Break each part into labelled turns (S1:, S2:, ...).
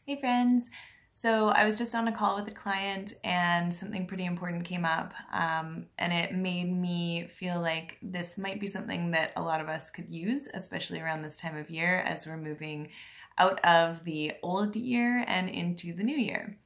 S1: Hey friends! So I was just on a call with a client and something pretty important came up, and it made me feel like this might be something that a lot of us could use, especially around this time of year as we're moving out of the old year and into the new year.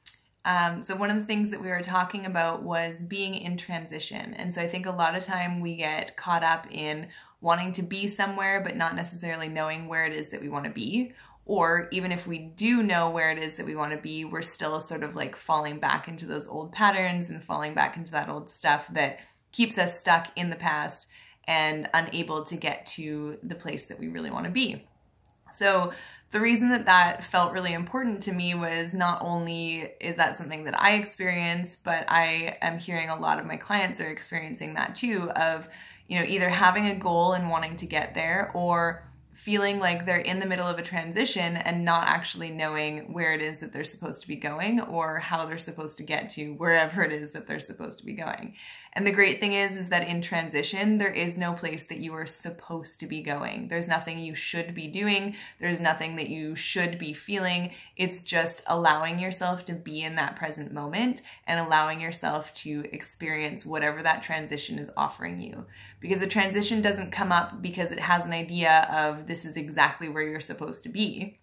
S1: So one of the things that we were talking about was being in transition. And so I think a lot of time we get caught up in wanting to be somewhere, but not necessarily knowing where it is that we want to be. Or even if we do know where it is that we want to be, we're still sort of like falling back into those old patterns and falling back into that old stuff that keeps us stuck in the past and unable to get to the place that we really want to be. So the reason that that felt really important to me was not only is that something that I experience, but I am hearing a lot of my clients are experiencing that too, of, you know, either having a goal and wanting to get there, or feeling like they're in the middle of a transition and not actually knowing where it is that they're supposed to be going or how they're supposed to get to wherever it is that they're supposed to be going. And the great thing is that in transition, there is no place that you are supposed to be going. There's nothing you should be doing. There's nothing that you should be feeling. It's just allowing yourself to be in that present moment and allowing yourself to experience whatever that transition is offering you. Because a transition doesn't come up because it has an idea of this is exactly where you're supposed to be.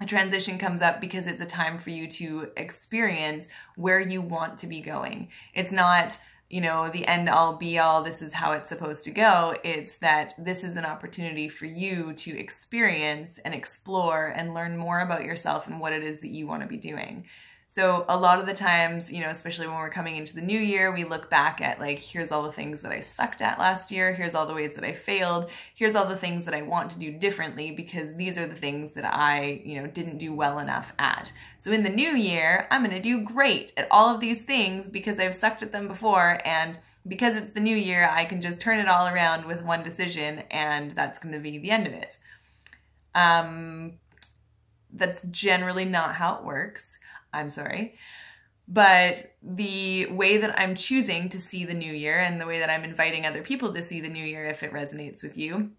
S1: A transition comes up because it's a time for you to experience where you want to be going. It's not, you know, the end all be all, this is how it's supposed to go. It's that this is an opportunity for you to experience and explore and learn more about yourself and what it is that you want to be doing. So a lot of the times, you know, especially when we're coming into the new year, we look back at like, here's all the things that I sucked at last year. Here's all the ways that I failed. Here's all the things that I want to do differently because these are the things that I, you know, didn't do well enough at. So in the new year, I'm going to do great at all of these things because I've sucked at them before. And because it's the new year, I can just turn it all around with one decision and that's going to be the end of it. That's generally not how it works. I'm sorry. But the way that I'm choosing to see the new year and the way that I'm inviting other people to see the new year, if it resonates with you,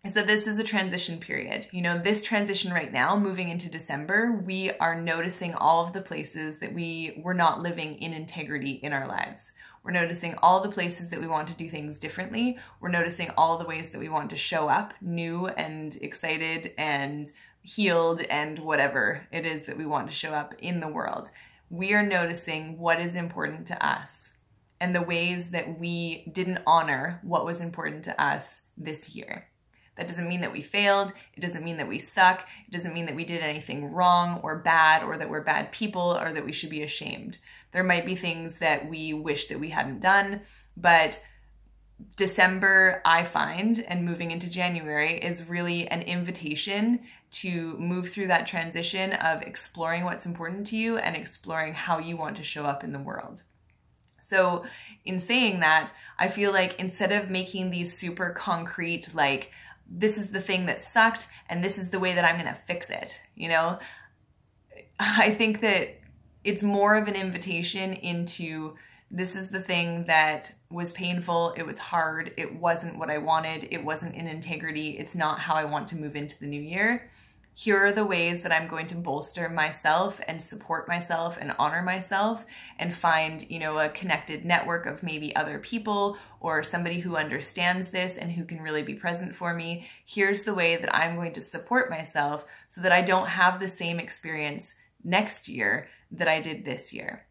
S1: is that this is a transition period. You know, this transition right now, moving into December, we are noticing all of the places that we were not living in integrity in our lives. We're noticing all the places that we want to do things differently. We're noticing all the ways that we want to show up new and excited and healed and whatever it is that we want to show up in the world. We are noticing what is important to us and the ways that we didn't honor what was important to us this year. That doesn't mean that we failed. It doesn't mean that we suck. It doesn't mean that we did anything wrong or bad or that we're bad people or that we should be ashamed. There might be things that we wish that we hadn't done, but December, I find, and moving into January is really an invitation to move through that transition of exploring what's important to you and exploring how you want to show up in the world. So in saying that, I feel like instead of making these super concrete, like, this is the thing that sucked and this is the way that I'm going to fix it, you know, I think that it's more of an invitation into this is the thing that was painful, it was hard, it wasn't what I wanted, it wasn't in integrity, it's not how I want to move into the new year. Here are the ways that I'm going to bolster myself and support myself and honor myself and find, you know, a connected network of maybe other people or somebody who understands this and who can really be present for me. Here's the way that I'm going to support myself so that I don't have the same experience next year that I did this year.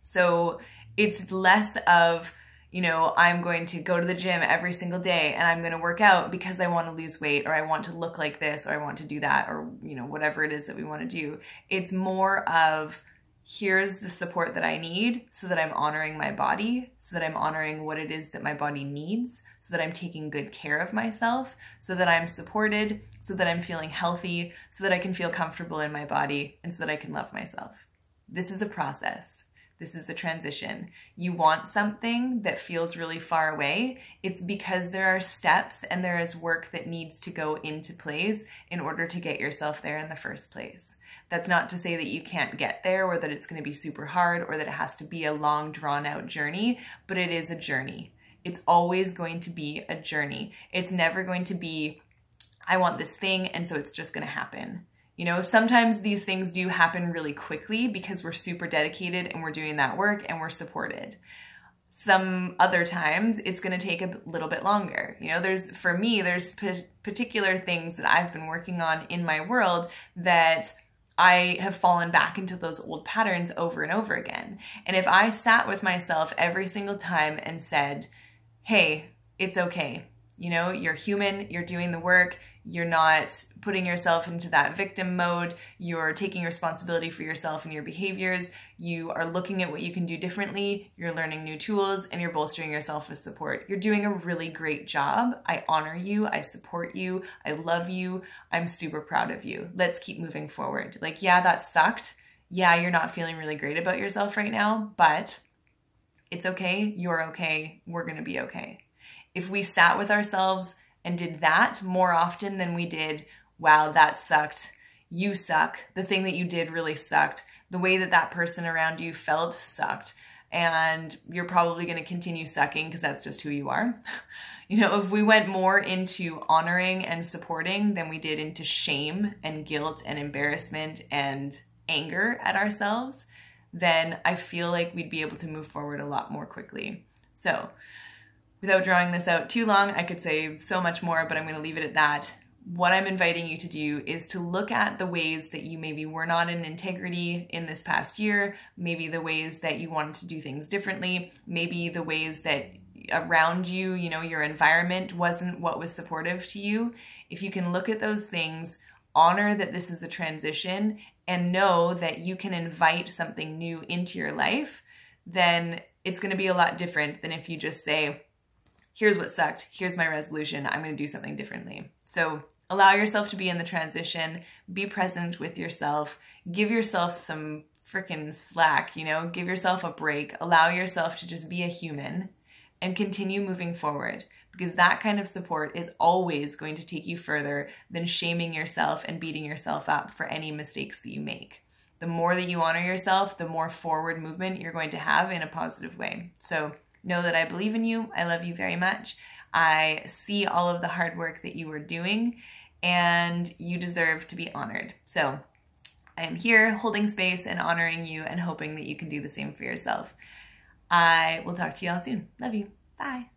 S1: So it's less of, you know, I'm going to go to the gym every single day and I'm going to work out because I want to lose weight or I want to look like this or I want to do that or, you know, whatever it is that we want to do. It's more of here's the support that I need so that I'm honoring my body, so that I'm honoring what it is that my body needs, so that I'm taking good care of myself, so that I'm supported, so that I'm feeling healthy, so that I can feel comfortable in my body and so that I can love myself. This is a process. This is a transition. You want something that feels really far away. It's because there are steps and there is work that needs to go into place in order to get yourself there in the first place. That's not to say that you can't get there or that it's going to be super hard or that it has to be a long drawn out journey, but it is a journey. It's always going to be a journey. It's never going to be, I want this thing and so it's just going to happen. You know, sometimes these things do happen really quickly because we're super dedicated and we're doing that work and we're supported. Some other times it's going to take a little bit longer. You know, for me, there's particular things that I've been working on in my world that I have fallen back into those old patterns over and over again. And if I sat with myself every single time and said, hey, it's okay. You know, you're human, you're doing the work, you're not putting yourself into that victim mode, you're taking responsibility for yourself and your behaviors, you are looking at what you can do differently, you're learning new tools, and you're bolstering yourself with support. You're doing a really great job. I honor you, I support you, I love you, I'm super proud of you. Let's keep moving forward. Like, yeah, that sucked. Yeah, you're not feeling really great about yourself right now, but it's okay, you're okay, we're gonna be okay. If we sat with ourselves and did that more often than we did, wow, that sucked, you suck, the thing that you did really sucked, the way that that person around you felt sucked, and you're probably going to continue sucking because that's just who you are. You know, if we went more into honoring and supporting than we did into shame and guilt and embarrassment and anger at ourselves, then I feel like we'd be able to move forward a lot more quickly. So, without drawing this out too long, I could say so much more, but I'm going to leave it at that. What I'm inviting you to do is to look at the ways that you maybe were not in integrity in this past year, maybe the ways that you wanted to do things differently, maybe the ways that around you, you know, your environment wasn't what was supportive to you. If you can look at those things, honor that this is a transition, and know that you can invite something new into your life, then it's going to be a lot different than if you just say, here's what sucked, here's my resolution, I'm going to do something differently. So allow yourself to be in the transition, be present with yourself, give yourself some freaking slack, you know, give yourself a break, allow yourself to just be a human and continue moving forward, because that kind of support is always going to take you further than shaming yourself and beating yourself up for any mistakes that you make. The more that you honor yourself, the more forward movement you're going to have in a positive way. So know that I believe in you. I love you very much. I see all of the hard work that you are doing, and you deserve to be honored. So I am here holding space and honoring you and hoping that you can do the same for yourself. I will talk to you all soon. Love you. Bye.